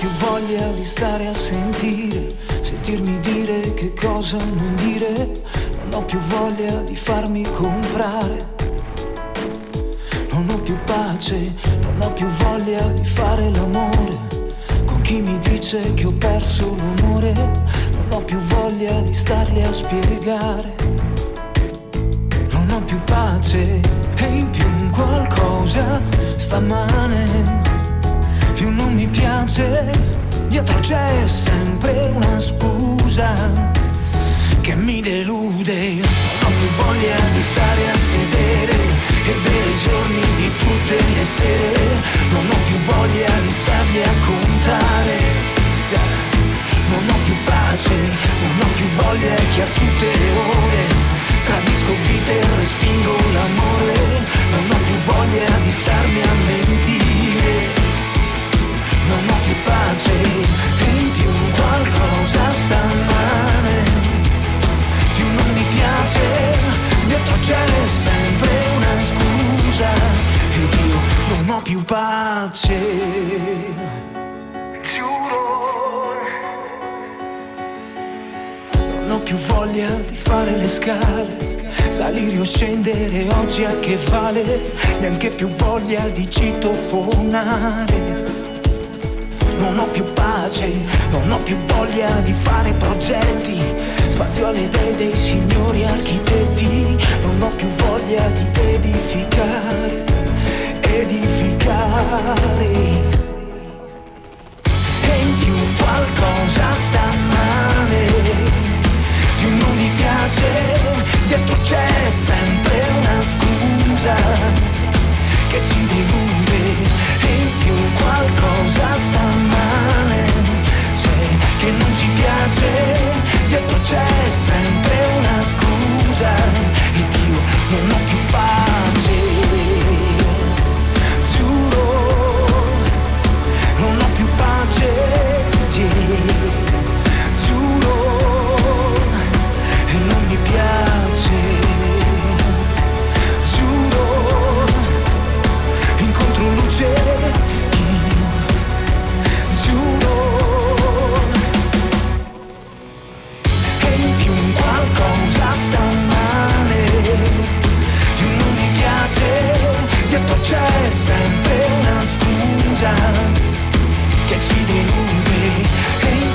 più voglia di stare a sentirmi dire che cosa non dire. Non ho più voglia di farmi comprare. Non ho più pace, non ho più voglia di fare l'amore con chi mi dice che ho perso l'onore. Non ho più voglia di starli a spiegare. Non ho più pace e in più un qualcosa sta male. Più non mi piace, dietro c'è sempre una scusa che mi delude. Non ho più voglia di stare a sedere e bere giorni di tutte le sere. Non ho più voglia di starli a contare. Non ho più pace, non ho più voglia che a tutte le ore tradisco vite e respingo l'amore. Non ho più voglia di starmi a mentire. Non ho più pace e in più qualcosa sta male. Più non mi piace, dietro c'è sempre una scusa. Ed io non ho più pace. Giuro. Non ho più voglia di fare le scale, salire o scendere oggi a che vale. Neanche più voglia di citofonare. Non ho più pace, non ho più voglia di fare progetti, spazio alle idee dei signori architetti. Non ho più voglia di edificare. E in più qualcosa sta male. Più non mi piace, dietro c'è sempre una scusa che ci delude. E in più qualcosa sta male, c'è che non ci piace, dietro c'è sempre una scusa. Ed io non ho più pace. Giuro, non ho più pace. Giuro, e non mi piace. Giuro, incontro luce, giuro. E in più qualcosa sta male. Più non mi piace, dietro c'è sempre una scusa che ci delude. E in